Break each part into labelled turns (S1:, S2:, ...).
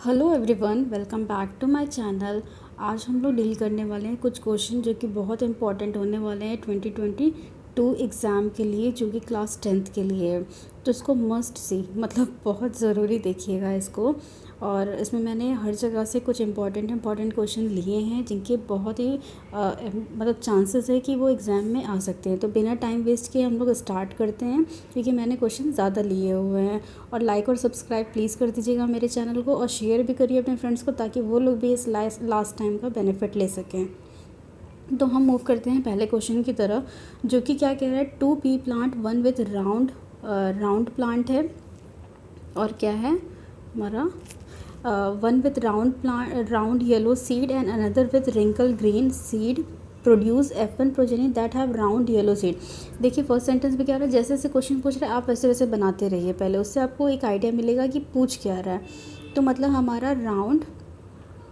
S1: Hello everyone, welcome back to my channel. आज हम लोग डील करने वाले हैं कुछ क्वेश्चन जो कि बहुत इंपॉर्टेंट होने वाले हैं 2022 एग्ज़ाम के लिए, जो कि क्लास 10th के लिए है। तो इसको मस्ट सी मतलब बहुत ज़रूरी देखिएगा इसको। और इसमें मैंने हर जगह से कुछ इंपॉर्टेंट क्वेश्चन लिए हैं जिनके बहुत ही मतलब चांसेस है कि वो एग्ज़ाम में आ सकते हैं। तो बिना टाइम वेस्ट किए हम लोग स्टार्ट करते हैं, क्योंकि मैंने क्वेश्चन ज़्यादा लिए हुए हैं। और लाइक और सब्सक्राइब प्लीज़ कर दीजिएगा मेरे चैनल को, और शेयर भी करिए अपने फ्रेंड्स को, ताकि वो लोग भी इस लास्ट टाइम का बेनिफिट ले सकें। तो हम मूव करते हैं पहले क्वेश्चन की तरफ, जो कि क्या कह रहा है, 2 pea plant, one with round plant है, और क्या है हमारा, one with round yellow seed and another with wrinkle green seed produce F1 progeny that have round yellow seed. देखिए फर्स्ट सेंटेंस में क्या रहा है, जैसे जैसे क्वेश्चन पूछ रहे हैं आप वैसे वैसे बनाते रहिए पहले, उससे आपको एक आइडिया मिलेगा कि पूछ क्या रहा है। तो मतलब हमारा राउंड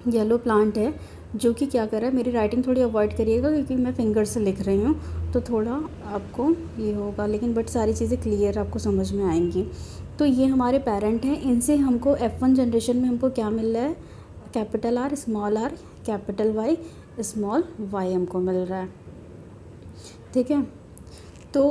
S1: येलो प्लांट है, जो कि क्या कर रहा है, मेरी राइटिंग थोड़ी अवॉइड करिएगा क्योंकि मैं फिंगर से लिख रही हूँ, तो थोड़ा आपको ये होगा, लेकिन बट सारी चीज़ें क्लियर आपको समझ में आएंगी। तो ये हमारे पेरेंट हैं, इनसे हमको F1 जनरेशन में हमको क्या मिल रहा है, capital R, small are, capital Y, small Y हमको मिल रहा है। ठीक है। तो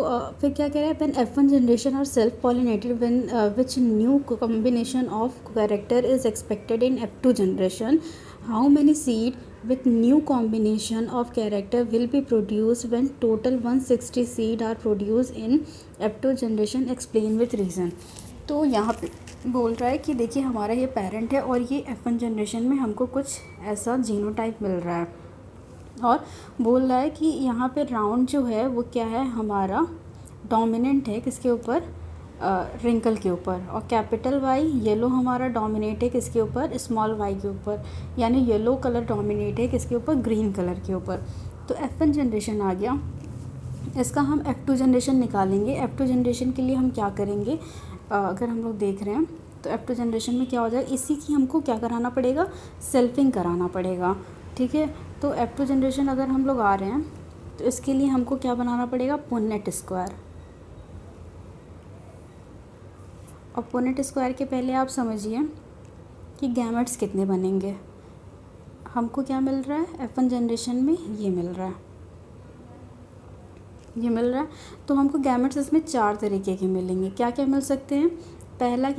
S1: फिर क्या कह रहा है, when F1 generation are self pollinated, when which new combination of character is expected in F2 generation, how many seed with new combination of character will be produced when total 160 seed are produced in F2 generation, explain with reason। तो यहाँ पे बोल रहा है कि देखिए हमारा ये पेरेंट है और ये F1 जनरेशन में हमको कुछ ऐसा जीनोटाइप मिल रहा है, और बोल रहा है कि यहाँ पे राउंड जो है वो क्या है, हमारा डोमिनेंट है किसके ऊपर, रिंकल के ऊपर, और कैपिटल वाई येलो हमारा डोमिनेट है किसके ऊपर, स्मॉल वाई के ऊपर, यानी येलो कलर डोमिनेट है किसके ऊपर, ग्रीन कलर के ऊपर। तो F1 जनरेशन आ गया, इसका हम F2 जनरेशन निकालेंगे। F2 जनरेशन के लिए हम क्या करेंगे, अगर हम लोग देख रहे हैं तो F2 जनरेशन में क्या हो जाएगा, इसी की हमको क्या कराना पड़ेगा, सेल्फिंग कराना पड़ेगा। ठीक है। तो F2 जनरेशन अगर हम लोग आ रहे हैं तो इसके लिए हमको क्या बनाना पड़ेगा, पुन्नेट स्क्वायर। और पुन्नेट स्क्वायर के पहले आप समझिए कि गैमेट्स कितने बनेंगे। हमको क्या मिल रहा है F1 जनरेशन में, ये मिल रहा है। तो हमको गैमेट्स इसमें 4 तरीके के मिलेंगे। क्या क्या मिल सकते हैं, पहला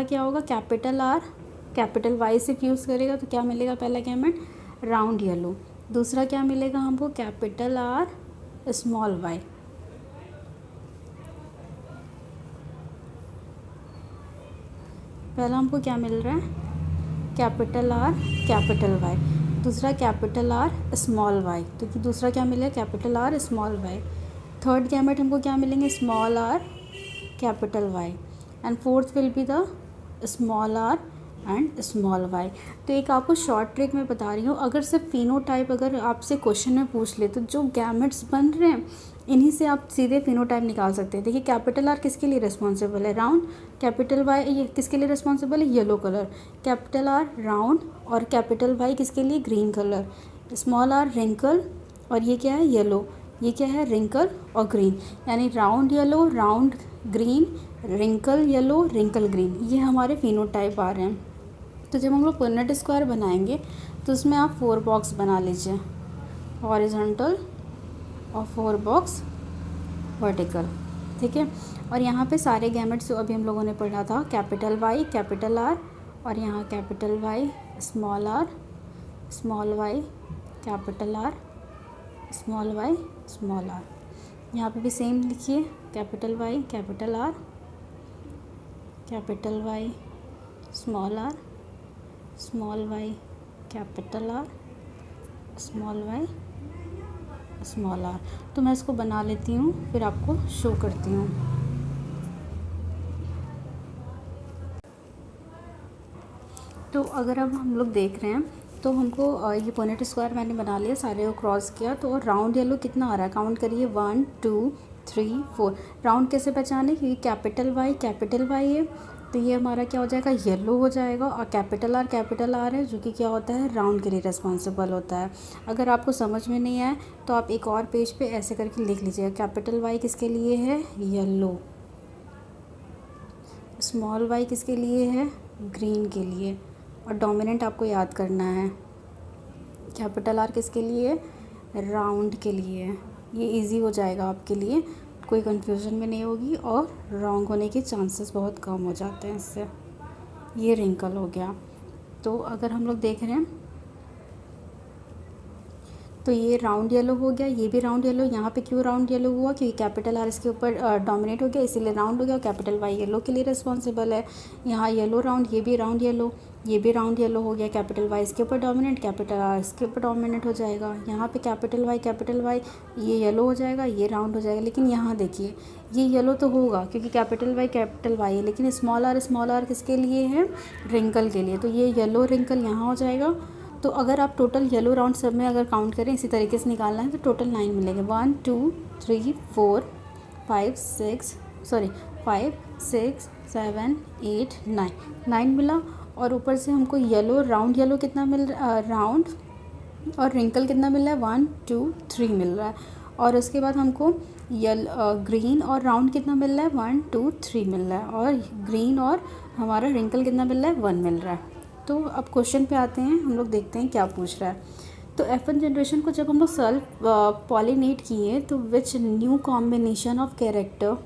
S1: क्या होगा, कैपिटल आर कैपिटल वाई से फ्यूज़ करेगा तो क्या मिलेगा, पहला गैमेट राउंड येलो। दूसरा क्या मिलेगा हमको, कैपिटल आर स्मॉल वाई। पहला हमको क्या मिल रहा है, कैपिटल आर कैपिटल वाई। दूसरा कैपिटल आर स्मॉल वाई, तो कि दूसरा क्या मिलेगा, capital R small Y. Third gamete हमको क्या मिलेंगे, small are capital Y, and fourth will be the small R and small Y. तो एक आपको शॉर्ट ट्रिक मैं बता रही हूँ, अगर सिर्फ फिनोटाइप अगर आपसे क्वेश्चन में पूछ ले, तो जो गैमेट्स बन रहे हैं इन्हीं से आप सीधे फिनोटाइप निकाल सकते हैं। देखिए कैपिटल आर किसके लिए रिस्पॉन्सिबल है, राउंड। कैपिटल वाई ये किसके लिए रिस्पॉन्सिबल है, yellow colour. Capital R round, और कैपिटल वाई किसके लिए, green colour. Small R wrinkle, और ये क्या है, येलो। ये क्या है, रिंकल और ग्रीन, यानी round yellow, round green, wrinkle yellow, wrinkle green, ये हमारे फिनोटाइप आ रहे हैं। तो जब हम लोग पुन्नेट स्क्वायर बनाएंगे तो उसमें आप 4 बॉक्स बना लीजिए, हॉरिजॉन्टल और 4 बॉक्स वर्टिकल। ठीक है। और यहाँ पे सारे गैमेट्स जो अभी हम लोगों ने पढ़ा था, कैपिटल वाई कैपिटल आर, और यहाँ capital Y small R small Y, capital R small Y small R. यहाँ पे भी सेम लिखिए, capital Y capital R, capital Y small R, small Y capital R, small Y small R. तो मैं इसको बना लेती हूँ, फिर आपको शो करती हूँ। तो अगर अब हम लोग देख रहे हैं तो हमको ये पुन्नेट स्क्वायर मैंने बना लिया, सारे को क्रॉस किया, तो राउंड येलो कितना आ रहा है, काउंट करिए, 1 2 3 4। राउंड कैसे पहचाने, क्योंकि कैपिटल वाई है, तो ये हमारा क्या हो जाएगा, येलो हो जाएगा। और कैपिटल आर है, जो कि क्या होता है, राउंड के लिए रिस्पॉन्सिबल होता है। अगर आपको समझ में नहीं आए तो आप एक और पेज पे ऐसे करके लिख लीजिएगा, कैपिटल वाई किसके लिए है, येलो। स्मॉल वाई किसके लिए है, ग्रीन के लिए। और डोमिनेंट आपको याद करना है। कैपिटल आर किसके लिए? राउंड के लिए। ये इजी हो जाएगा आपके लिए, कोई कंफ्यूजन में नहीं होगी और रॉन्ग होने के चांसेस बहुत कम हो जाते हैं इससे। ये रिंकल हो गया। तो अगर हम लोग देख रहे हैं तो ये राउंड येलो हो गया, ये भी राउंड येलो। यहाँ पे क्यों राउंड येलो हुआ? क्योंकि कैपिटल आर इसके ऊपर डोमिनेट हो गया, इसीलिए राउंड हो गया। और कैपिटल वाई येलो के लिए रिस्पॉन्सिबल है। यहाँ येलो राउंड, ये भी राउंड येलो, ये भी राउंड येलो हो गया। कैपिटल वाई इसके ऊपर डोमिनेट, कैपिटल आर इसके ऊपर डोमिनेट हो जाएगा। यहाँ पे कैपिटल वाई ये येलो हो जाएगा, ये राउंड हो जाएगा। लेकिन यहाँ देखिए ये येलो तो होगा क्योंकि कैपिटल वाई है, लेकिन स्मॉल आर किसके लिए है? रिंकल के लिए। तो ये येलो रिंकल यहाँ हो जाएगा। तो अगर आप टोटल येलो राउंड सब में अगर काउंट करें, इसी तरीके से निकालना है, तो टोटल 9 मिलेंगे। 1 2 3 4 5 6 7 8 9 मिला। और ऊपर से हमको येलो राउंड येलो कितना मिल रहा है? राउंड और रिंकल कितना मिल रहा है? 1 2 3 मिल रहा है। और उसके बाद हमको ग्रीन और राउंड कितना मिल रहा है? 1 2 3 मिल रहा है। और ग्रीन और हमारा रिंकल कितना मिल रहा है? 1 मिल रहा है। तो अब क्वेश्चन पे आते हैं, हम लोग देखते हैं क्या पूछ रहा है। तो F1 जनरेशन को जब हम लोग सेल्फ पॉलिनेट किए तो विच new combination of character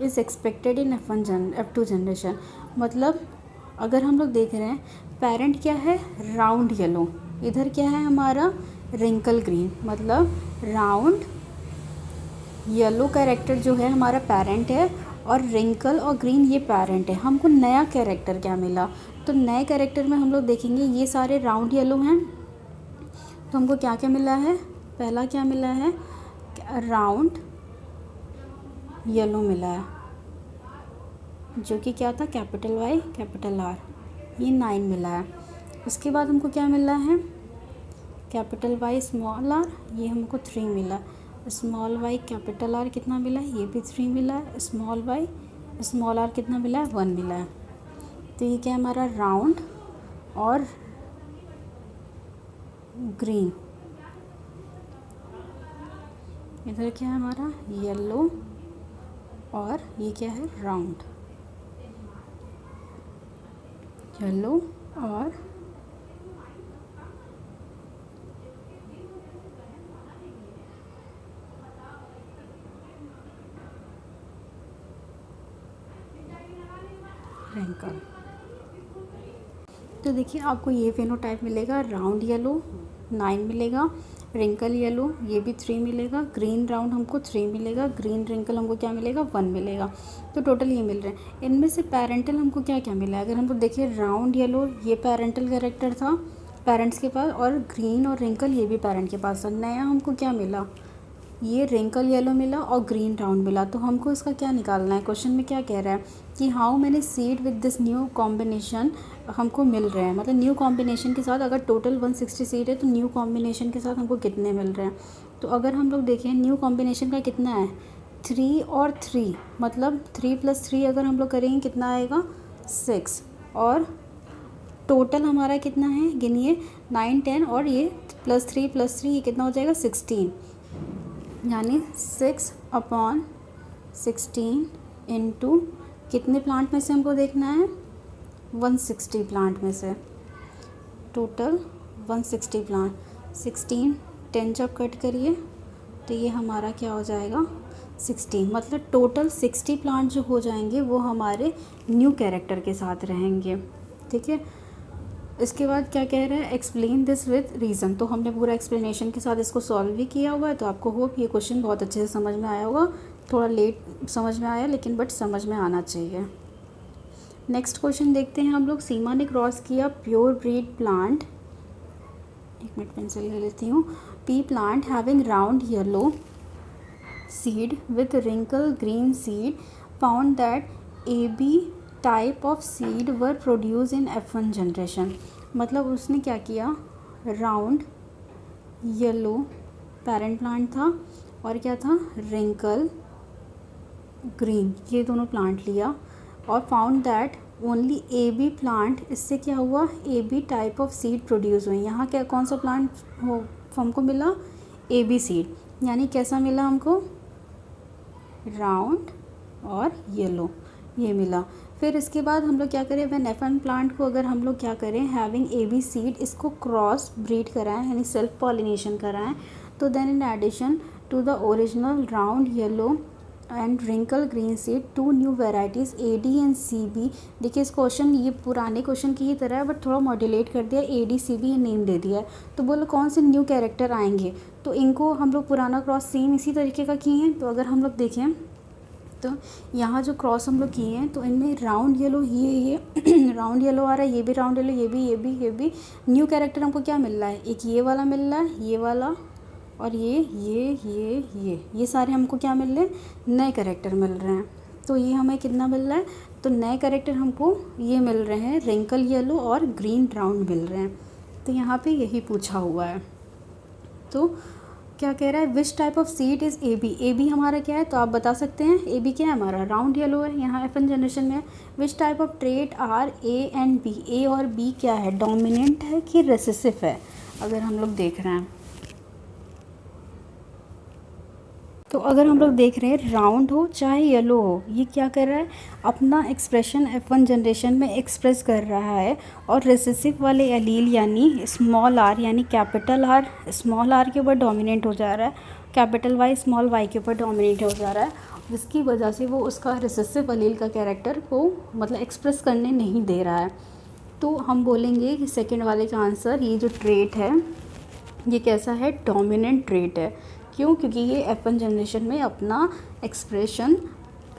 S1: is expected in F2 generation. मतलब अगर हम लोग देख रहे हैं पेरेंट क्या है? राउंड येलो, इधर क्या है हमारा? Wrinkle green. मतलब राउंड येलो कैरेक्टर जो है हमारा पेरेंट है और रिंकल और ग्रीन ये पेरेंट है। हमको नया कैरेक्टर क्या मिला? तो नए कैरेक्टर में हम लोग देखेंगे ये सारे राउंड येलो हैं, तो हमको क्या क्या मिला है? पहला क्या मिला है? राउंड येलो मिला है, जो कि क्या था? कैपिटल वाई कैपिटल आर, ये 9 मिला है। उसके बाद हमको क्या मिला है? कैपिटल वाई स्मॉल आर, ये हमको 3 मिला। स्मॉल वाई कैपिटल आर कितना मिला है? ये भी 3 मिला है। स्मॉल वाई स्मॉल आर कितना मिला है? 1 मिला है। तो ये क्या है हमारा? राउंड और ग्रीन। इधर क्या है हमारा? येलो और ये क्या है? राउंड। येलो और रिंकल। तो देखिए आपको ये फेनोटाइप मिलेगा। राउंड येलो 9 मिलेगा, रिंकल येलो ये भी 3 मिलेगा, ग्रीन राउंड हमको 3 मिलेगा, ग्रीन रिंकल हमको क्या मिलेगा? 1 मिलेगा। तो टोटल ये मिल रहे हैं। इनमें से पेरेंटल हमको क्या क्या मिला है? अगर हमको देखिए राउंड येलो ये पेरेंटल कैरेक्टर था पेरेंट्स के पास, और ग्रीन और रिंकल ये भी पेरेंट के पास था। नया हमको क्या मिला? ये रिंकल येलो मिला और ग्रीन राउंड मिला। तो हमको इसका क्या निकालना है? क्वेश्चन में क्या कह रहा है कि how many seed with this new combination हमको मिल रहे हैं। मतलब न्यू कॉम्बिनेशन के साथ अगर टोटल 160 सीड है तो न्यू कॉम्बिनेशन के साथ हमको कितने मिल रहे हैं? तो अगर हम लोग देखें न्यू कॉम्बिनेशन का कितना है? 3 और 3, मतलब 3 + 3 अगर हम लोग करेंगे कितना आएगा? 6। और टोटल हमारा कितना है? गिनिए 9 10 और ये +3 ये कितना हो जाएगा? 16। यानी 6/16 इंटू कितने प्लांट में से हमको देखना है? 160 प्लांट में से। Total 160 plant. 16 10 जब कट करिए तो ये हमारा क्या हो जाएगा? 16। मतलब टोटल 60 प्लांट जो हो जाएंगे वो हमारे न्यू कैरेक्टर के साथ रहेंगे। ठीक है। इसके बाद क्या कह रहा है? Explain this with reason. तो हमने पूरा एक्सप्लेनेशन के साथ इसको सॉल्व भी किया हुआ है। तो आपको होप ये क्वेश्चन बहुत अच्छे से समझ में आया होगा। थोड़ा लेट समझ में आया लेकिन बट समझ में आना चाहिए। नेक्स्ट क्वेश्चन देखते हैं हम लोग। सीमा ने क्रॉस किया प्योर ब्रीड प्लांट, एक मिनट पेंसिल ले लेती हूँ। Pea plant having round yellow seed with wrinkle green seed, found that AB type of seed were produce in F1 generation. मतलब उसने क्या किया? राउंड येलो पेरेंट प्लांट था और क्या था? रिंकल ग्रीन, ये दोनों प्लांट लिया और found that only AB plant, इससे क्या हुआ? AB type of seed produce हुई। यहाँ क्या कौन सा प्लांट हो हमको मिला? AB seed. यानी कैसा मिला हमको? राउंड और येलो ये मिला। फिर इसके बाद हम लोग क्या करें, व्हेन F1 प्लांट को अगर हम लोग क्या करें, हैविंग AB सीड, इसको क्रॉस ब्रीड कराएं यानी सेल्फ पॉलिनेशन कराएं, तो then in addition to the original round yellow and wrinkle green seed 2 new varieties AD and CB। देखिए इस क्वेश्चन, ये पुराने क्वेश्चन की ही तरह है बट थोड़ा मॉड्यूलेट कर दिया, AD CB नेम दे दिया है। तो बोलो कौन से न्यू कैरेक्टर आएंगे, तो इनको हम लोग पुराना क्रॉस सेम इसी तरीके का किए हैं। तो अगर हम लोग देखें तो यहाँ जो क्रॉस हम लोग किए हैं, तो इनमें राउंड येलो ये राउंड येलो आ रहा है, ये भी राउंड येलो, ये भी न्यू कैरेक्टर हमको क्या मिल रहा है, एक ये वाला मिल रहा है, ये वाला, और ये सारे हमको क्या मिल रहे हैं, नए कैरेक्टर मिल रहे हैं। तो ये हमें कितना मिल रहा है, तो नए कैरेक्टर हमको ये मिल रहे हैं, रिंकल येलो और ग्रीन राउंड मिल रहे हैं। तो यहाँ पे यही पूछा हुआ है। तो क्या कह रहा है, विच type of seed is AB हमारा क्या है, तो आप बता सकते हैं AB क्या है हमारा, राउंड येलो है, यहाँ F1 जनरेशन में। Which type of trait are A and B, A और B क्या है, डोमिनेंट है कि रिसेसिव है, अगर हम लोग देख रहे हैं। तो अगर हम लोग देख रहे हैं राउंड हो चाहे येलो हो, ये क्या कर रहा है, अपना एक्सप्रेशन F1 जनरेशन में एक्सप्रेस कर रहा है, और रिसेसिव वाले एलील यानी स्मॉल r यानी कैपिटल R स्मॉल r के ऊपर डोमिनेंट हो जा रहा है, कैपिटल Y स्मॉल y के ऊपर डोमिनेट हो जा रहा है, जिसकी वजह से वो उसका रिसेसिव एलील का कैरेक्टर को मतलब एक्सप्रेस करने नहीं दे रहा है। तो हम बोलेंगे कि सेकेंड वाले का आंसर, ये जो ट्रेट है ये कैसा है, डोमिनेंट ट्रेट है। क्यों, क्योंकि ये F1 जनरेशन में अपना एक्सप्रेशन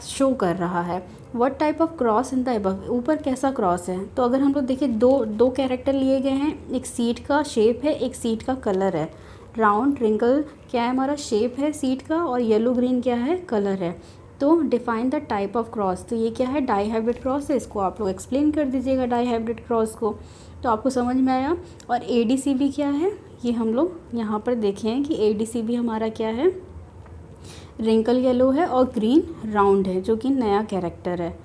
S1: शो कर रहा है। What type of cross in the above, ऊपर कैसा क्रॉस है, तो अगर हम लोग देखें दो कैरेक्टर लिए गए हैं, एक सीड का शेप है, एक सीड का कलर है। राउंड रिंकल क्या है हमारा, शेप है सीड का, और येलो ग्रीन क्या है, कलर है। तो define the type of cross, तो ये क्या है, डाई हाइब्रिड क्रॉस है, इसको आप लोग एक्सप्लेन कर दीजिएगा डाई हाइब्रिड क्रॉस को। तो आपको समझ में आया। और ADCB क्या है, ये हम लोग यहाँ पर देखें कि ADCB हमारा क्या है, रिंकल येलो है और ग्रीन राउंड है, जो कि नया कैरेक्टर है।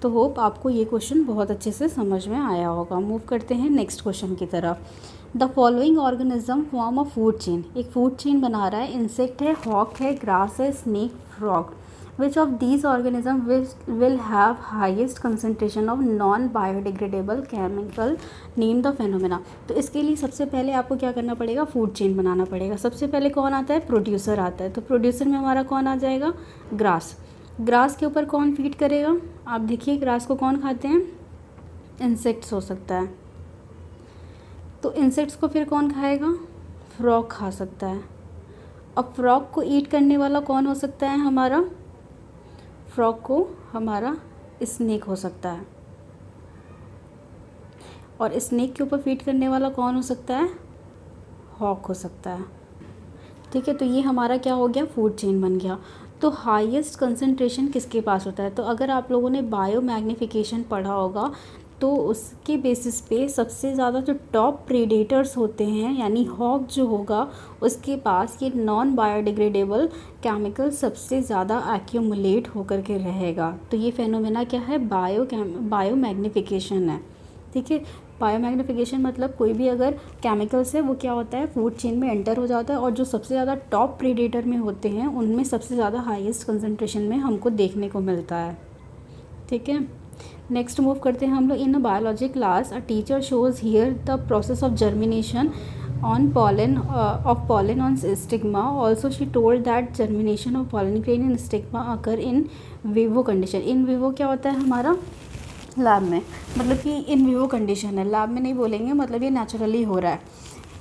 S1: तो होप आपको ये क्वेश्चन बहुत अच्छे से समझ में आया होगा। मूव करते हैं नेक्स्ट क्वेश्चन की तरफ। The following organism form a food chain, एक फूड चेन बना रहा है, इंसेक्ट है, हॉक है, ग्रास है, snake, frog. Which of these organisms will have highest concentration of non-biodegradable chemical? Name the phenomena। तो इसके लिए सबसे पहले आपको क्या करना पड़ेगा, फूड चेन बनाना पड़ेगा। सबसे पहले कौन आता है, प्रोड्यूसर आता है। तो प्रोड्यूसर में हमारा कौन आ जाएगा, ग्रास। ग्रास के ऊपर कौन फीड करेगा, आप देखिए ग्रास को कौन खाते हैं, इंसेक्ट्स हो सकता है। तो इंसेक्ट्स को फिर कौन खाएगा, फ्रॉग खा सकता है। अब फ्रॉग को ईट करने वाला कौन हो सकता है हमारा, फ्रॉग को हमारा स्नेक हो सकता है। और स्नेक के ऊपर फीड करने वाला कौन हो सकता है, हॉक हो सकता है। ठीक है, तो ये हमारा क्या हो गया, फूड चेन बन गया। तो हाईएस्ट कंसंट्रेशन किसके पास होता है, तो अगर आप लोगों ने बायो मैग्निफिकेशन पढ़ा होगा तो उसके बेसिस पे सबसे ज़्यादा जो टॉप प्रेडेटर्स होते हैं यानी हॉक जो होगा उसके पास ये नॉन बायोडिग्रेडेबल केमिकल सबसे ज़्यादा एक्यूमुलेट होकर के रहेगा। तो ये फेनोमेना क्या है, बायो मैग्निफिकेशन है। ठीक है, बायो मैग्निफिकेशन मतलब कोई भी अगर केमिकल्स है वो क्या होता है, फूड चेन में एंटर हो जाता है, और जो सबसे ज़्यादा टॉप प्रेडेटर में होते हैं उनमें सबसे ज़्यादा हाईएस्ट कंसंट्रेशन में हमको देखने को मिलता है। ठीक है, नेक्स्ट मूव करते हैं हम लोग। In a biology class a teacher shows here the process of germination on pollen of pollen on stigma. Also she told that germination of pollen grain in stigma occur in vivo condition. in vivo क्या होता है हमारा, lab में, मतलब कि in vivo condition है, lab में नहीं बोलेंगे, मतलब ये नेचुरली हो रहा है।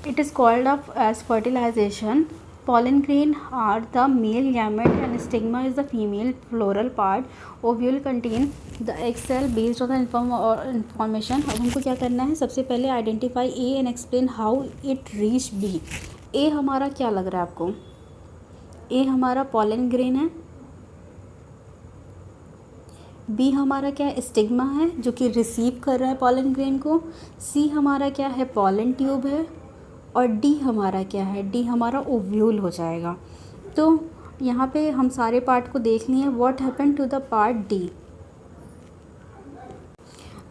S1: It is called up as fertilisation. pollen grain are the male gamete and stigma is the female floral part. Ovule contain the egg cell based on the information. अब हमको क्या करना है, सबसे पहले identify A and explain how it reach B। A हमारा क्या लग रहा है आपको, A हमारा pollen grain है, B हमारा क्या है, स्टिग्मा है जो कि रिसीव कर रहा है pollen grain को, C हमारा क्या है, pollen ट्यूब है, और D हमारा क्या है, D हमारा ओव्यूल हो जाएगा। तो यहाँ पे हम सारे पार्ट को देख लिए। What happen to the part D,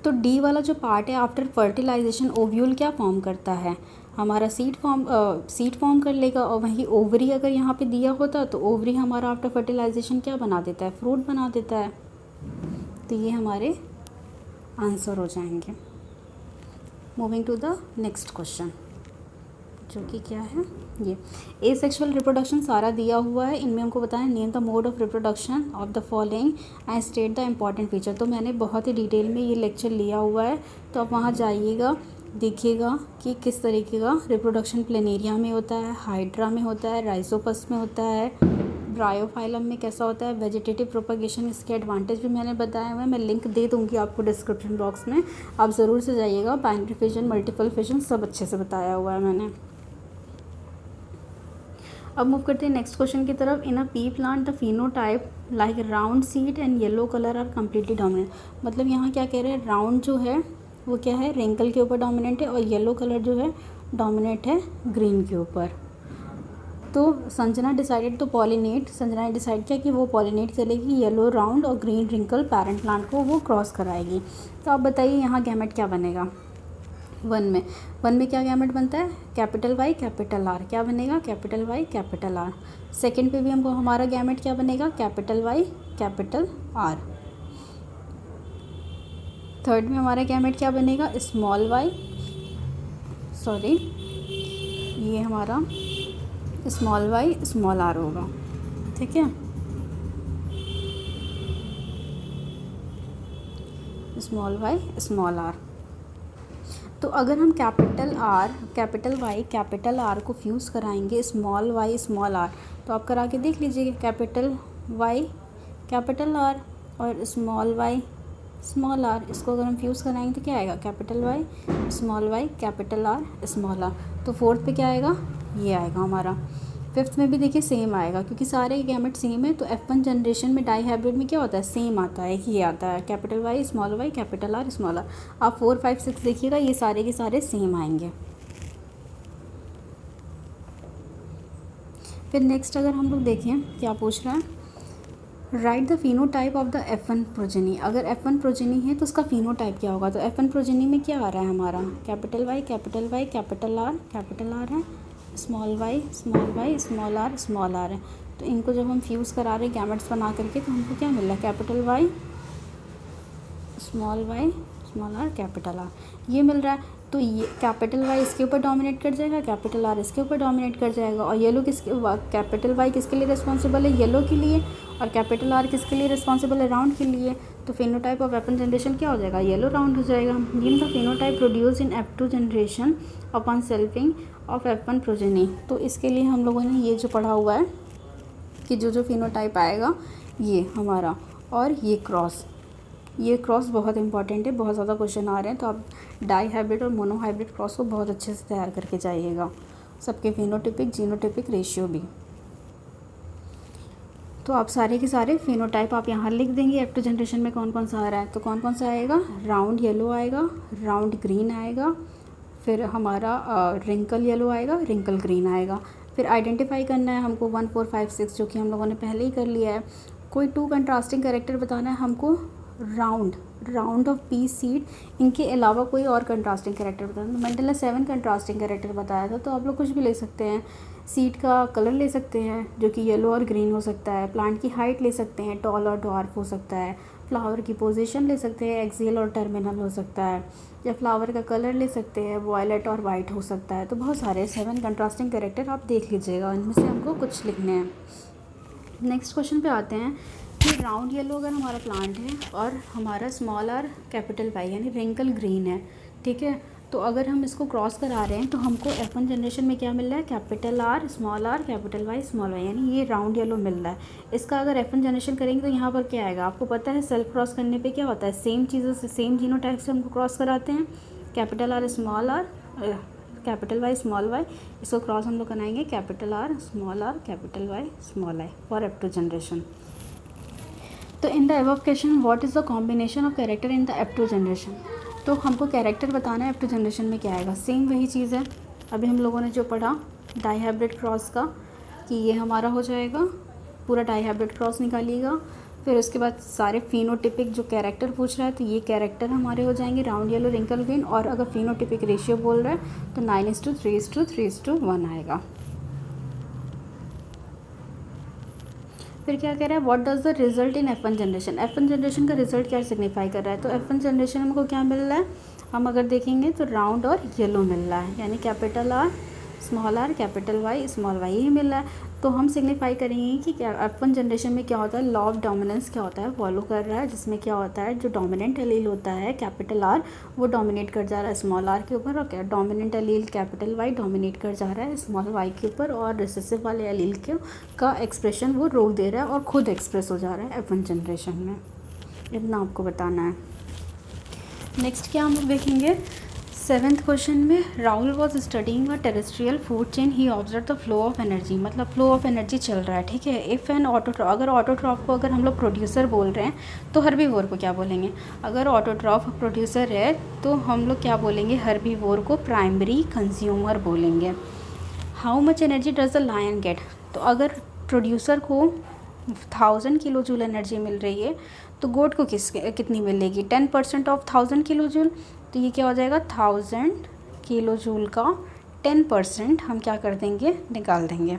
S1: तो D वाला जो पार्ट है आफ्टर फर्टिलाइजेशन ओव्यूल क्या फॉर्म करता है, हमारा सीड फॉर्म कर लेगा। और वहीं ओवरी अगर यहाँ पे दिया होता तो ओवरी हमारा आफ्टर फर्टिलाइजेशन क्या बना देता है, फ्रूट बना देता है। तो ये हमारे आंसर हो जाएंगे। Moving to the next question, जो कि क्या है, ये ए सेक्शुअल रिप्रोडक्शन सारा दिया हुआ है। इनमें हमको बताया name the mode of reproduction of the following and state the important feature. तो मैंने बहुत ही डिटेल में ये लेक्चर लिया हुआ है, तो आप वहाँ जाइएगा, देखिएगा कि किस तरीके का रिप्रोडक्शन प्लेनेरिया में होता है, हाइड्रा में होता है, राइजोपस में होता है, ब्रायोफाइलम में कैसा होता है, वेजिटेटिव प्रोपगेशन, इसके एडवांटेज भी मैंने बताया हुआ है। मैं लिंक दे दूँगी आपको डिस्क्रिप्शन बॉक्स में, आप ज़रूर से जाइएगा। बाइनरी फिजन, मल्टीपल फिजन सब अच्छे से बताया हुआ है मैंने। अब मूव करते हैं नेक्स्ट क्वेश्चन की तरफ। In a pea plant the phenotype like round seed and yellow colour are completely dominant. मतलब यहाँ क्या कह रहे हैं, राउंड जो है वो क्या है, रिंकल के ऊपर डोमिनेंट है, और येलो कलर जो है डोमिनेंट है ग्रीन के ऊपर। तो Sanjana decided to pollinate, Sanjana ने डिसाइड किया कि वो पॉलिनेट करेगी येलो राउंड और ग्रीन रिंकल पैरेंट प्लांट को वो क्रॉस कराएगी। तो आप बताइए यहाँ गैमेट क्या बनेगा। वन में क्या गैमेट बनता है, कैपिटल वाई कैपिटल आर। क्या बनेगा, capital Y capital R. Second पे भी हमको हमारा गैमेट क्या बनेगा, capital Y capital R. Third में हमारा गैमेट क्या बनेगा, स्मॉल वाई, सॉरी ये हमारा स्मॉल वाई स्मॉल आर होगा, ठीक है। Small Y small R. तो अगर हम capital R capital Y capital R को फ्यूज़ कराएंगे स्मॉल वाई स्मॉल आर, तो आप करा के देख लीजिए, कैपिटल वाई कैपिटल आर और स्मॉल वाई स्मॉल आर, इसको अगर हम फ्यूज़ कराएंगे तो क्या आएगा, capital Y small Y capital R small R. तो फोर्थ पे क्या आएगा, ये आएगा हमारा। फिफ्थ में भी देखिए सेम आएगा, क्योंकि सारे गैमेट सेम है। तो F1 जनरेशन में डाई हाइब्रिड में क्या होता है, सेम आता है, ये आता है capital Y capital R small R. आप 4, 5, 6 देखिएगा, ये सारे के सारे सेम आएंगे। फिर नेक्स्ट अगर हम लोग देखें क्या पूछ रहा है, right the phenotype of the F1 progeny. अगर F1 प्रोजेनी है तो उसका फिनोटाइप क्या होगा। तो F1 प्रोजेनी में क्या आ रहा है हमारा, कैपिटल वाई कैपिटल आर है, स्मॉल वाई स्मॉल आर है। तो इनको जब हम फ्यूज़ करा रहे हैं गैमेट्स बना करके, तो हमको क्या मिल रहा है, capital Y small are capital R, ये मिल रहा है। तो ये कैपिटल वाई इसके ऊपर डोमिनेट कर जाएगा, कैपिटल आर इसके ऊपर डोमिनेट कर जाएगा। और येलो किसके, कैपिटल वाई किसके लिए रिस्पॉन्सिबल है, येलो के लिए, और कैपिटल आर किसके लिए रिस्पॉन्सिबल है, राउंड के लिए। तो फिनोटाइप ऑफ F1 जनरेशन क्या हो जाएगा, येलो राउंड हो जाएगा। In the phenotype produce in F2 generation upon selfing of F1 progeny. तो इसके लिए हम लोगों ने ये जो पढ़ा हुआ है कि जो फिनोटाइप आएगा ये हमारा, और ये क्रॉस बहुत इंपॉर्टेंट है, बहुत ज़्यादा क्वेश्चन आ रहे हैं। तो आप डाई हाइब्रिड और मोनो हाइब्रिड क्रॉस को बहुत अच्छे से तैयार करके जाइएगा, सबके फिनोटिपिक जीनोटिपिक रेशियो भी। तो आप सारे के सारे फिनोटाइप आप यहाँ लिख देंगे। F2 जनरेशन में कौन कौन सा आ रहा है, तो कौन कौन सा आएगा, राउंड येलो आएगा, राउंड ग्रीन आएगा, फिर हमारा रिंकल येलो आएगा, रिंकल ग्रीन आएगा। फिर आइडेंटिफाई करना है हमको 1, 4, 5, 6, जो कि हम लोगों ने पहले ही कर लिया है। कोई 2 कंट्रास्टिंग कैरेक्टर बताना है हमको, राउंड ऑफ पी सीड, इनके अलावा कोई और कंट्रास्टिंग कैरेक्टर बताना। मैंने 7 कंट्रास्टिंग कैरेक्टर बताया था, तो आप लोग कुछ भी ले सकते हैं। सीड का कलर ले सकते हैं जो कि येलो और ग्रीन हो सकता है, प्लांट की हाइट ले सकते हैं, टॉल और ड्वार्फ हो सकता है, फ्लावर की पोजीशन ले सकते हैं, एक्सियल और टर्मिनल हो सकता है, या फ्लावर का कलर ले सकते हैं, वॉयलेट और वाइट हो सकता है। तो बहुत सारे 7 कंट्रास्टिंग कैरेक्टर आप देख लीजिएगा, इनमें से हमको कुछ लिखने हैं। नेक्स्ट क्वेश्चन पे आते हैं कि राउंड येलो अगर हमारा प्लांट है और हमारा स्मॉल आर कैपिटल वाई यानी रिंकल ग्रीन है, ठीक है। तो अगर हम इसको क्रॉस करा रहे हैं तो हमको F1 जनरेशन में क्या मिल रहा है, capital R capital Y small Y, यानी ये राउंड येलो मिल रहा है। इसका अगर F1 जनरेशन करेंगे तो यहाँ पर क्या आएगा, आपको पता है सेल्फ क्रॉस करने पे क्या होता है, सेम चीज़ों से सेम जीनोटाइप से हमको क्रॉस कराते हैं। Capital R capital Y small y, इसको क्रॉस हम लोग कराएंगे capital R capital Y small I for F2 generation. तो in the above question what is the combination of character in the F2 generation. तो हमको character बताना है F2 generation में क्या आएगा, सेम वही चीज़ है अभी हम लोगों ने जो पढ़ा डाई हाइब्रिड क्रॉस का, कि ये हमारा हो जाएगा, पूरा डाई हाइब्रिड क्रॉस निकालिएगा। फिर उसके बाद सारे फिनोटिपिक जो कैरेक्टर पूछ रहा है तो ये कैरेक्टर हमारे हो जाएंगे राउंड येलो रिंकल ग्रीन, और अगर फिनोटिपिक रेशियो बोल रहा है तो 9:3:3:1 आएगा। फिर क्या कह रहा है, what does the result in F1 generation, F1 generation का रिजल्ट क्या सिग्निफाई कर रहा है। तो F1 जनरेशन हमको क्या मिल रहा है, हम अगर देखेंगे तो राउंड और येलो मिल रहा है, यानी capital R small are capital Y small y ही मिल रहा है। तो हम सिग्निफाई करेंगे कि क्या F1 जनरेशन में क्या होता है, लॉ ऑफ डोमिनेंस क्या होता है, फॉलो कर रहा है, जिसमें क्या होता है, जो डोमिनेंट एलील होता है कैपिटल आर वो डोमिनेट कर जा रहा है स्मॉल आर के ऊपर, और क्या dominant allele capital Y dominate कर जा रहा है स्मॉल वाई के ऊपर, और रिसेसिव वाले एलील के का एक्सप्रेशन वो रोक दे रहा है और खुद एक्सप्रेस हो जा रहा है F1 जनरेशन में। इतना आपको बताना है। नेक्स्ट क्या हम लोग देखेंगे, 7th क्वेश्चन में, Rahul was studying a terrestrial food chain, he observe the flow of energy, मतलब फ्लो ऑफ एनर्जी चल रहा है, ठीक है। इफ़ एन ऑटोट्रॉफ, अगर ऑटोट्रॉफ को अगर हम लोग प्रोड्यूसर बोल रहे हैं तो हर्बीवोर को क्या बोलेंगे, अगर ऑटोट्रॉफ प्रोड्यूसर है तो हम लोग क्या बोलेंगे, हर्बीवोर को प्राइमरी कंज्यूमर बोलेंगे। How much energy does the lion get, तो अगर प्रोड्यूसर को 1000 किलो जूल एनर्जी मिल रही है तो गोट को कितनी मिलेगी, 10% ऑफ 1000 किलो जूल, तो ये क्या हो जाएगा, 1000 किलो जूल का 10% हम क्या कर देंगे, निकाल देंगे।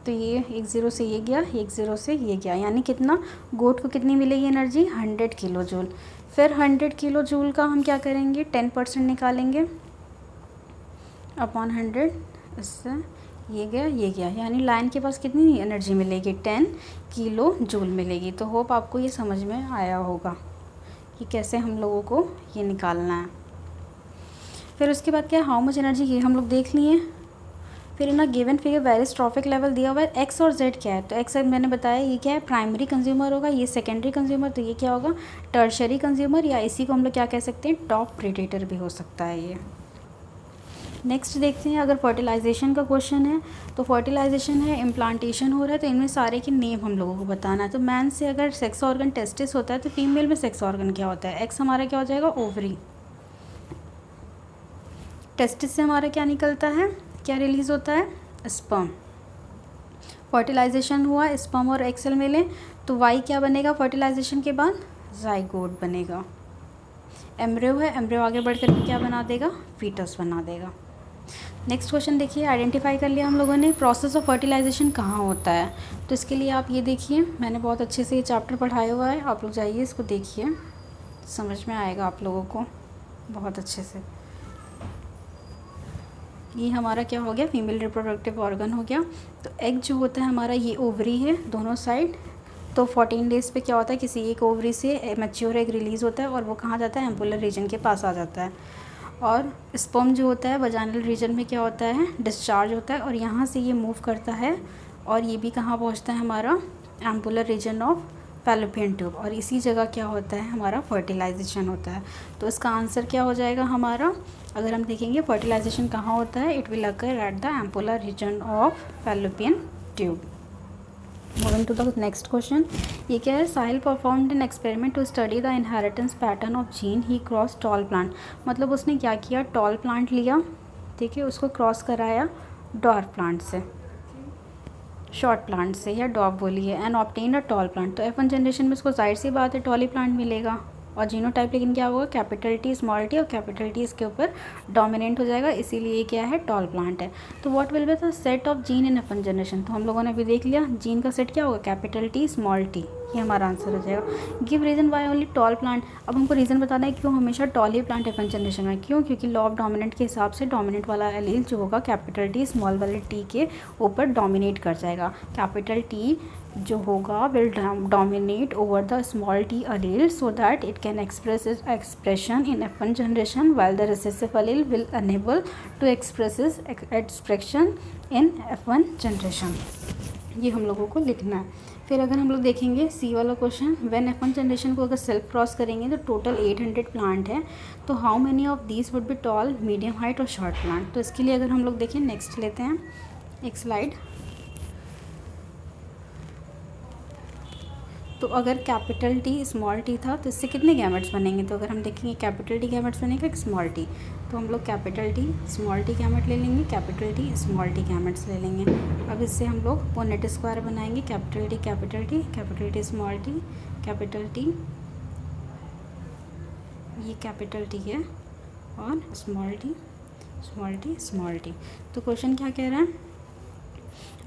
S1: तो ये 1 0 से ये गया, 1 0 से ये गया, यानी कितना, गोट को कितनी मिलेगी एनर्जी, 100 किलो जूल। फिर 100 किलो जूल का हम क्या करेंगे, 10% निकालेंगे अपॉन 100, इससे ये गया, यानी लाइन के पास कितनी एनर्जी मिलेगी, 10 किलो जूल मिलेगी। तो होप आपको ये समझ में आया होगा कि कैसे हम लोगों को ये निकालना है। फिर उसके बाद क्या है, हाउ मच एनर्जी, ये हम लोग देख लिए। फिर ना given figure various trophic level दिया हुआ है, एक्स और जेड क्या है, तो एक्स मैंने बताया ये क्या है, प्राइमरी कंज्यूमर होगा, ये सेकेंडरी कंज्यूमर, तो ये क्या होगा, टर्शरी कंज्यूमर, या इसी को हम लोग क्या कह सकते हैं, टॉप प्रेडेटर भी हो सकता है ये। नेक्स्ट देखते हैं, अगर फर्टिलाइजेशन का क्वेश्चन है तो फर्टिलाइजेशन है, इम्प्लांटेशन हो रहा है, तो इनमें सारे के नेम हम लोगों को बताना है। तो मैन से अगर सेक्स ऑर्गन टेस्टिस होता है तो फीमेल में सेक्स ऑर्गन क्या होता है, एक्स हमारा क्या हो जाएगा, ओवरी, टेस्टिस से हमारा क्या निकलता है, क्या रिलीज़ होता है, स्पर्म। फर्टिलाइजेशन हुआ, स्पर्म और एक्सेल मिले तो वाई क्या बनेगा, फर्टिलाइजेशन के बाद जाइगोट बनेगा। एम्ब्रियो है, एम्ब्रियो आगे बढ़कर क्या बना देगा, फीटस बना देगा। नेक्स्ट क्वेश्चन देखिए, आइडेंटिफाई कर लिया हम लोगों ने, प्रोसेस ऑफ फर्टिलाइजेशन कहाँ होता है। तो इसके लिए आप ये देखिए, मैंने बहुत अच्छे से ये चैप्टर पढ़ाया हुआ है, आप लोग जाइए इसको देखिए, समझ में आएगा आप लोगों को बहुत अच्छे से। ये हमारा क्या हो गया, फीमेल रिप्रोडक्टिव ऑर्गन हो गया। तो एग जो होता है हमारा, ये ओवरी है दोनों साइड, तो 14 डेज़ पे क्या होता है, किसी एक ओवरी से मैच्योर एग रिलीज़ होता है और वो कहाँ जाता है, एम्पुलर रीजन के पास आ जाता है। और स्पर्म जो होता है वजाइनल रीजन में क्या होता है, डिस्चार्ज होता है, और यहाँ से ये मूव करता है और ये भी कहाँ पहुँचता है, हमारा ampullar region of Fallopian tube, और इसी जगह क्या होता है, हमारा फर्टिलाइजेशन होता है। तो इसका आंसर क्या हो जाएगा हमारा, अगर हम देखेंगे फर्टिलाइजेशन कहाँ होता है, it will occur at the ampullary region of Fallopian tube. Moving to the next question, ये क्या है, Sahil performed an experiment to study the inheritance pattern of gene, he cross tall plant, मतलब उसने क्या किया, टॉल प्लांट लिया, ठीक है, उसको क्रॉस कराया डॉर्फ प्लांट से, शॉर्ट प्लांट से, या डॉग बोलिए, and obtain a tall plant. तो F1 जनरेशन में उसको जाहिर सी बात है टॉली प्लांट मिलेगा, और जीनोटाइप लेकिन क्या होगा, कैपिटल टी स्मॉल टी, और कैपिटल टी इसके ऊपर डोमिनेंट हो जाएगा, इसीलिए क्या है, टॉल प्लांट है। तो what will be the set of gene in F1 generation, तो हम लोगों ने भी देख लिया, जीन का सेट क्या होगा, कैपिटल टी स्मॉल टी, ये हमारा आंसर हो जाएगा। Give reason why only tall plant, अब हमको रीज़न बताना है क्यों हमेशा टॉल ही प्लांट F1 जनरेशन में, क्यों, क्योंकि लॉ ऑफ डोमिनेंट के हिसाब से डोमिनेंट वाला एलील जो होगा कैपिटल टी स्मॉल वाले टी के ऊपर डोमिनेट कर जाएगा, कैपिटल टी जो होगा will dominate over the small T allele so that it can express its expression in F1 generation while the recessive allele will unable to express its expression in F1 generation। ये हम लोगों को लिखना है। फिर अगर हम लोग देखेंगे सी वाला क्वेश्चन, व्हेन F1 जनरेशन को अगर सेल्फ क्रॉस करेंगे तो टोटल 800 प्लांट है, तो how many of these would be toll, medium height और शॉर्ट प्लांट। तो इसके लिए अगर हम लोग देखें, नेक्स्ट लेते हैं एक स्लाइड, तो अगर कैपिटल टी स्मॉल टी था तो इससे कितने गैमेट्स बनेंगे, तो अगर हम देखेंगे कैपिटल टी गैमेट्स बनेगा स्मॉल टी, तो हम लोग capital T small T gamete ले लेंगे, capital T small T gametes ले लेंगे। अब इससे हम लोग पोनेट स्क्वायर बनाएंगे, capital T capital T, capital T small T, capital T, ये कैपिटल टी है, और small T small T small T. तो क्वेश्चन क्या कह रहा है,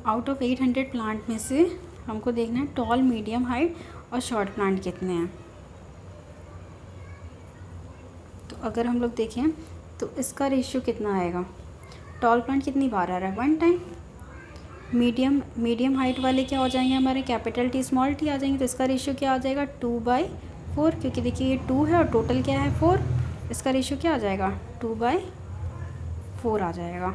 S1: आउट ऑफ 800 प्लांट में से हमको देखना है टॉल, मीडियम हाइट और शॉर्ट प्लांट कितने हैं। तो अगर हम लोग देखें तो इसका रेशियो कितना आएगा, टॉल प्लांट कितनी बार आ रहा है, 1 टाइम। मीडियम हाइट वाले क्या हो जाएंगे हमारे, कैपिटल टी स्मॉल टी आ जाएंगे। तो इसका रेशियो क्या आ जाएगा, 2/4, क्योंकि देखिए ये 2 है और टोटल क्या है 4। इसका रेशियो क्या आ जाएगा, 2/4 आ जाएगा।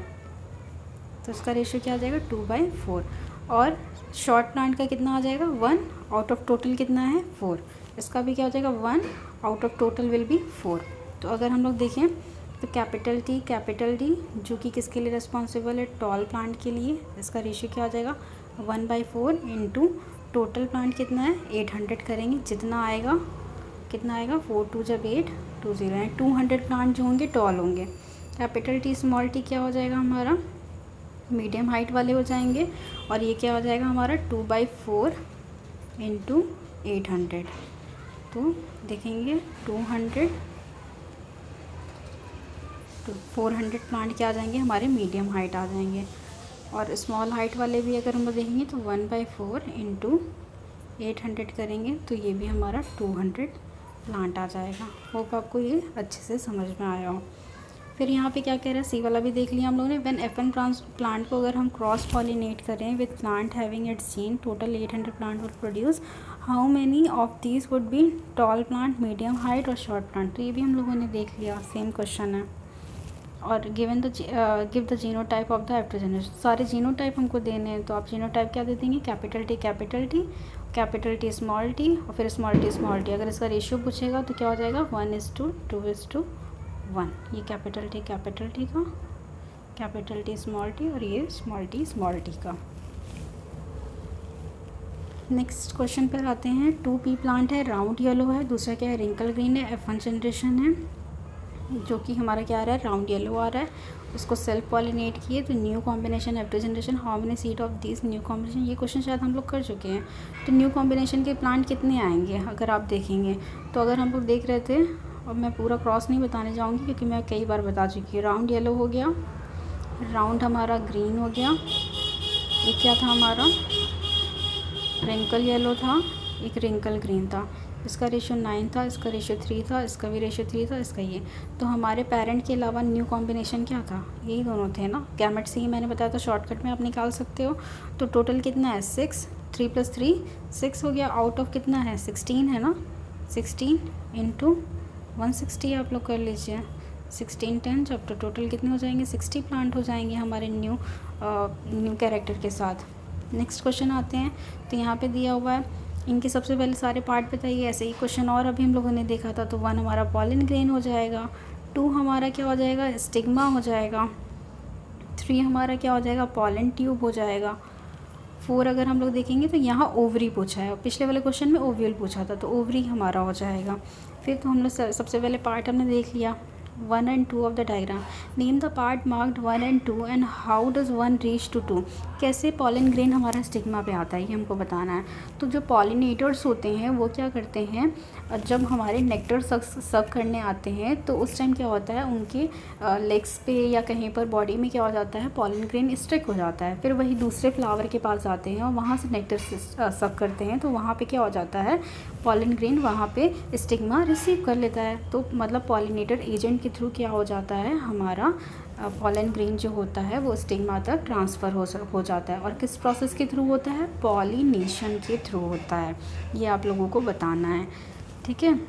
S1: तो इसका रेशियो क्या आ जाएगा, 2/4। और शॉर्ट प्लांट का कितना आ जाएगा, 1 आउट ऑफ टोटल कितना है 4। इसका भी क्या हो जाएगा, 1 out of total will be 4। तो अगर हम लोग देखें तो कैपिटल टी जो कि किसके लिए रिस्पॉन्सिबल है, टॉल प्लांट के लिए, इसका रेशियो क्या आ जाएगा 1/4 इंटू टोटल प्लांट कितना है 800 करेंगे, जितना आएगा कितना आएगा 4 2 जब 8 20 है, 200 प्लांट जो होंगे टॉल होंगे। कैपिटल टी स्मॉल टी क्या हो जाएगा हमारा, मीडियम हाइट वाले हो जाएंगे। और ये क्या हो जाएगा हमारा 2/4 इंटू 800। तो देखेंगे 200 तो 400 प्लांट क्या आ जाएंगे हमारे मीडियम हाइट आ जाएंगे। और स्मॉल हाइट वाले भी अगर हम देखेंगे तो 1/4 इंटू 800 करेंगे तो ये भी हमारा 200 प्लांट आ जाएगा। होप आपको ये अच्छे से समझ में आया हो। फिर यहाँ पे क्या कह रहा है, सी वाला भी देख लिया हम लोगों ने। व्हेन F1 प्लांट को अगर हम क्रॉस पॉलिनेट करें with plant having its gene, total 800 plant would produce, how many of these would be tall plant, medium height और शॉर्ट प्लांट। तो ये भी हम लोगों ने देख लिया, सेम क्वेश्चन है। और give the genotype of the after generation, सारे जीनोटाइप हमको देने हैं। तो आप जीनोटाइप क्या दे देंगे, कैपिटल टी स्मॉल टी और फिर स्मॉल टी। अगर इसका रेशियो पूछेगा तो क्या हो जाएगा 1:2:1। ये कैपिटल टी का, कैपिटल टी स्मॉल टी और ये स्मॉल टी का। नेक्स्ट क्वेश्चन पर आते हैं। 2p प्लांट है, राउंड येलो है, दूसरा क्या है रिंकल ग्रीन है, F1 जनरेशन है, जो कि हमारा क्या आ रहा है राउंड येलो आ रहा है। उसको सेल्फ पॉलिनेट किए तो new combination F2 generation, how many seed of this new combination. ये क्वेश्चन शायद हम लोग कर चुके हैं। तो न्यू कॉम्बिनेशन के प्लांट कितने आएंगे अगर आप देखेंगे तो, अगर हम लोग देख रहे थे, और मैं पूरा क्रॉस नहीं बताने जाऊँगी क्योंकि मैं कई बार बता चुकी हूँ। राउंड येलो हो गया, राउंड हमारा ग्रीन हो गया, ये क्या था हमारा रिंकल येलो था, एक रिंकल ग्रीन था। इसका रेशियो 9 था, इसका रेशियो 3 था, इसका भी रेशियो 3 था, इसका ये। तो हमारे पेरेंट के अलावा न्यू कॉम्बिनेशन क्या था, यही दोनों थे ना। गैमेट से ही मैंने बताया था, शॉर्टकट में आप निकाल सकते हो। तो टोटल कितना है 6, 3 + 3 6 हो गया। आउट ऑफ कितना है 16 है ना, 16 इंटू 160 आप लोग कर लीजिए, 16 10 जब तो टोटल कितने हो जाएंगे 60 प्लांट हो जाएंगे हमारे न्यू कैरेक्टर के साथ। नेक्स्ट क्वेश्चन आते हैं। तो यहाँ पे दिया हुआ है, इनके सबसे पहले सारे पार्ट बताइए। ऐसे ही क्वेश्चन और अभी हम लोगों ने देखा था। तो 1 हमारा पॉलन ग्रेन हो जाएगा, 2 हमारा क्या हो जाएगा स्टिग्मा हो जाएगा, 3 हमारा क्या हो जाएगा पॉलन ट्यूब हो जाएगा, 4 अगर हम लोग देखेंगे तो यहाँ ओवरी पूछा है, पिछले वाले क्वेश्चन में ओव्यूल पूछा था, तो ओवरी हमारा हो जाएगा। फिर तो हम लोग सबसे पहले पार्ट हमने देख लिया 1 and 2 of the diagram. Name the part marked 1 and 2 and how does 1 reach to 2। कैसे पॉलन ग्रेन हमारा स्टिग्मा पे आता है ये हमको बताना है। तो जो पॉलिनेटर्स होते हैं वो क्या करते हैं, जब हमारे नेक्टर सक करने आते हैं तो उस टाइम क्या होता है उनके लेग्स पे या कहीं पर बॉडी में क्या हो जाता है पॉलन ग्रेन स्टिक हो जाता है। फिर वही दूसरे फ्लावर के पास जाते हैं और वहाँ से नेक्टर सक करते हैं, तो वहाँ पे क्या हो जाता है पॉलन ग्रेन वहाँ पे स्टिग्मा रिसीव कर लेता है। तो मतलब पॉलिनेटर एजेंट के थ्रू क्या हो जाता है हमारा पॉलन ग्रेन जो होता है वो स्टिग्मा तक ट्रांसफ़र हो जाता है। और किस प्रोसेस के थ्रू होता है, पॉलिनेशन के थ्रू होता है। ये आप लोगों को बताना है, ठीक है।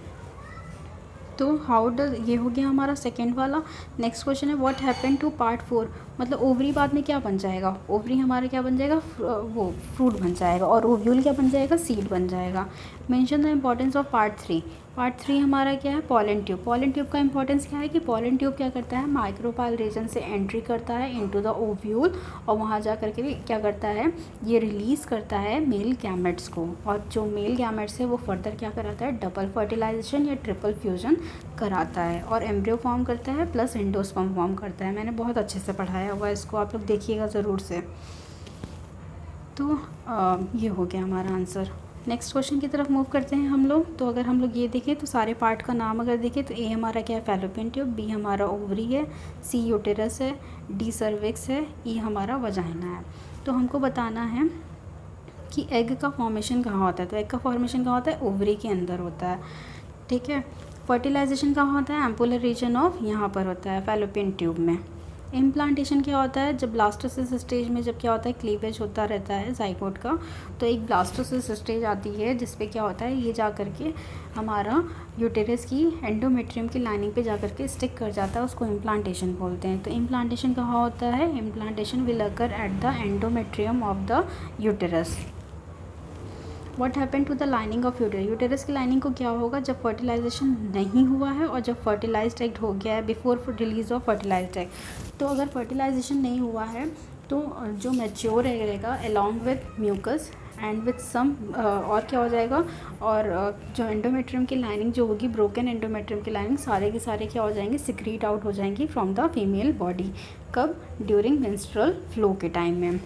S1: तो हाउ डज, ये हो गया हमारा सेकेंड वाला। नेक्स्ट क्वेश्चन है व्हाट हैपन टू पार्ट 4। मतलब ओवरी बाद में क्या बन जाएगा, ओवरी हमारा क्या बन जाएगा वो फ्रूट बन जाएगा, और ओव्यूल क्या बन जाएगा सीड बन जाएगा। Mention the importance of part 3। Part 3 हमारा क्या है पॉलन ट्यूब। पॉलन ट्यूब का इंपॉर्टेंस क्या है कि पॉलन ट्यूब क्या करता है माइक्रोपाइल रीजन से एंट्री करता है इनटू द ओव्यूल, और वहाँ जा करके क्या करता है ये रिलीज़ करता है मेल गैमेट्स को, और जो मेल गैमेट्स है वो फर्दर क्या कराता है डबल फर्टिलाइजेशन या ट्रिपल फ्यूजन कराता है, और एम्ब्रियो फॉर्म करता है प्लस एंडोस्पर्म फॉर्म करता है। मैंने बहुत अच्छे से पढ़ाया हुआ है इसको, आप लोग देखिएगा ज़रूर से। तो ये हो गया हमारा आंसर। नेक्स्ट क्वेश्चन की तरफ मूव करते हैं हम लोग। तो अगर हम लोग ये देखें तो सारे पार्ट का नाम अगर देखें तो ए हमारा क्या है फैलोपियन ट्यूब, बी हमारा ओवरी है, सी यूटेरस है, डी सर्विक्स है, ई हमारा वजाइना है। तो हमको बताना है कि एग का फॉर्मेशन कहाँ होता है, तो एग का फॉर्मेशन कहाँ होता है, ओवरी के अंदर होता है, ठीक है। फर्टिलाइजेशन कहाँ होता है, एम्पुलर रीजन ऑफ यहाँ पर होता है, फैलोपियन ट्यूब में। इम्प्लांटेशन क्या होता है, जब ब्लास्टोसिस स्टेज में जब क्या होता है, क्लीवेज होता रहता है जाइगोट का, तो एक ब्लास्टोसिस स्टेज आती है जिसपे क्या होता है, ये जा करके हमारा यूटेरस की एंडोमेट्रियम की लाइनिंग पे जा करके स्टिक कर जाता है, उसको इम्प्लांटेशन बोलते हैं। तो इम्प्लांटेशन कहाँ होता है, implantation will occur at the endometrium of the uterus. What happen to the lining of uterus, uterus की लाइनिंग को क्या होगा, जब फर्टिलाइजेशन नहीं हुआ है और जब फर्टिलाइज्ड एग हो गया है, before release of fertilised egg. तो अगर फर्टिलाइजेशन नहीं हुआ है तो जो मैच्योर एग रहेगा along with mucus and with some और क्या हो जाएगा, और जो एंडोमेट्रियम की लाइनिंग जो होगी, ब्रोकन एंडोमेट्रियम की लाइनिंग, सारे के सारे क्या हो जाएंगे, सिक्रीट आउट हो जाएंगी फ्रॉम द फीमेल बॉडी। कब, ड्यूरिंग मेंस्ट्रुअल फ्लो के टाइम में।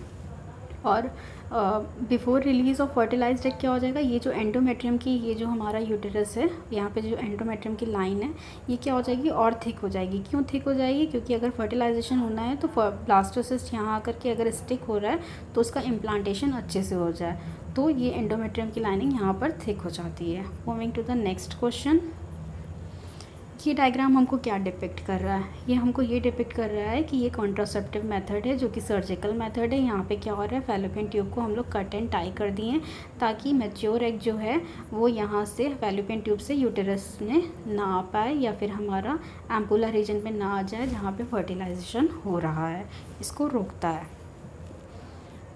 S1: और before release of fertilised egg क्या हो जाएगा, ये जो एंडोमेट्रियम की, ये जो हमारा यूटेरस है, यहाँ पे जो एंडोमेट्रियम की लाइन है, ये क्या हो जाएगी, और थिक हो जाएगी। क्यों थिक हो जाएगी, क्योंकि अगर फर्टिलाइजेशन होना है तो ब्लास्टोसिस्ट यहाँ आकर के अगर स्टिक हो रहा है तो उसका इम्प्लांटेशन अच्छे से हो जाए, तो ये एंडोमेट्रियम की लाइनिंग यहाँ पर थिक हो जाती है। Moving to the next question. ये डायग्राम हमको क्या डिपिक्ट कर रहा है, ये हमको ये डिपिक्ट कर रहा है कि ये कॉन्ट्रासेप्टिव मेथड है जो कि सर्जिकल मेथड है। यहाँ पे क्या हो रहा है, फैलोपियन ट्यूब को हम लोग कट एंड टाई कर दिए हैं ताकि मैच्योर एग जो है वो यहाँ से फैलोपियन ट्यूब से यूटेरस में ना आ पाए या फिर हमारा एम्पुलर रीजन पे ना आ जाए जहाँ पे फर्टिलाइजेशन हो रहा है, इसको रोकता है।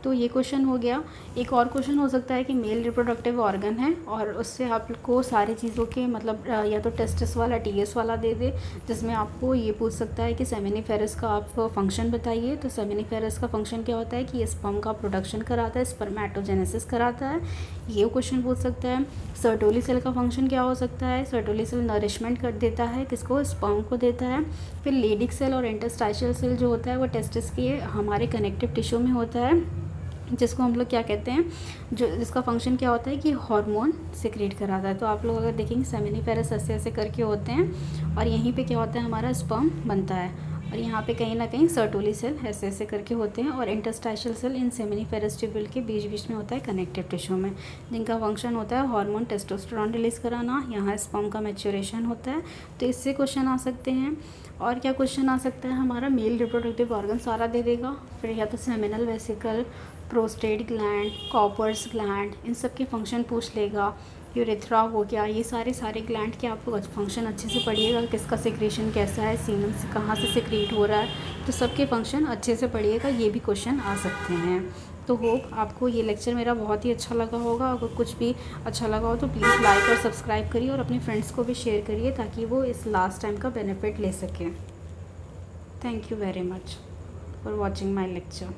S1: तो ये क्वेश्चन हो गया। एक और क्वेश्चन हो सकता है कि मेल रिप्रोडक्टिव ऑर्गन है और उससे आपको सारी चीज़ों के मतलब या तो टेस्टिस वाला टीएस वाला दे दे, जिसमें आपको ये पूछ सकता है कि सेमिनिफेरस का आप फंक्शन बताइए। तो सेमिनिफेरस का फंक्शन क्या होता है कि ये स्पर्म का प्रोडक्शन कराता है, स्पर्मेटोजेनेसिस कराता है, ये क्वेश्चन पूछ सकता है। सर्टोली सेल का फंक्शन क्या हो सकता है, सर्टोली सेल नरिशमेंट कर देता है, किसको, स्पर्म को देता है। फिर लेडिक सेल और इंटरस्टाइशियल सेल जो होता है वो टेस्टिस के हमारे कनेक्टिव टिश्यू में होता है, जिसको हम लोग क्या कहते हैं, जो जिसका फंक्शन क्या होता है कि हार्मोन सिक्रीट कराता है। तो आप लोग अगर देखेंगे सेमिनिफेरस ऐसे ऐसे करके होते हैं और यहीं पे क्या होता है, हमारा स्पर्म बनता है, और यहाँ पे कहीं ना कहीं सर्टोली सेल ऐसे ऐसे करके होते हैं, और इंटरस्टाइशियल सेल इन सेमिनिफेरस ट्यूब्यूल के बीच बीच में होता है कनेक्टिव टिश्यू में, जिनका फंक्शन होता है हार्मोन टेस्टोस्टेरोन रिलीज़ कराना। यहाँ स्पर्म का मैच्योरेशन होता है। तो इससे क्वेश्चन आ सकते हैं। और क्या क्वेश्चन आ सकता है, हमारा मेल रिप्रोडक्टिव ऑर्गन सारा दे देगा, फिर या तो seminal vesicle, prostate gland, Cowper's gland, इन सब के फंक्शन पूछ लेगा। यूरेथ्रा हो गया, ये सारे ग्लैंड के आपको फंक्शन अच्छे से पढ़िएगा, किसका सिक्रीशन कैसा है, सीमन से कहाँ से सिक्रीट हो रहा है, तो सबके फंक्शन अच्छे से पढ़िएगा, ये भी क्वेश्चन आ सकते हैं। तो होप आपको ये लेक्चर मेरा बहुत ही अच्छा लगा होगा। अगर कुछ भी अच्छा लगा हो तो प्लीज़ लाइक और सब्सक्राइब करिए और अपने फ्रेंड्स को भी शेयर करिए ताकि वो इस लास्ट टाइम का बेनिफिट ले सकें। Thank you very much for watching my lecture.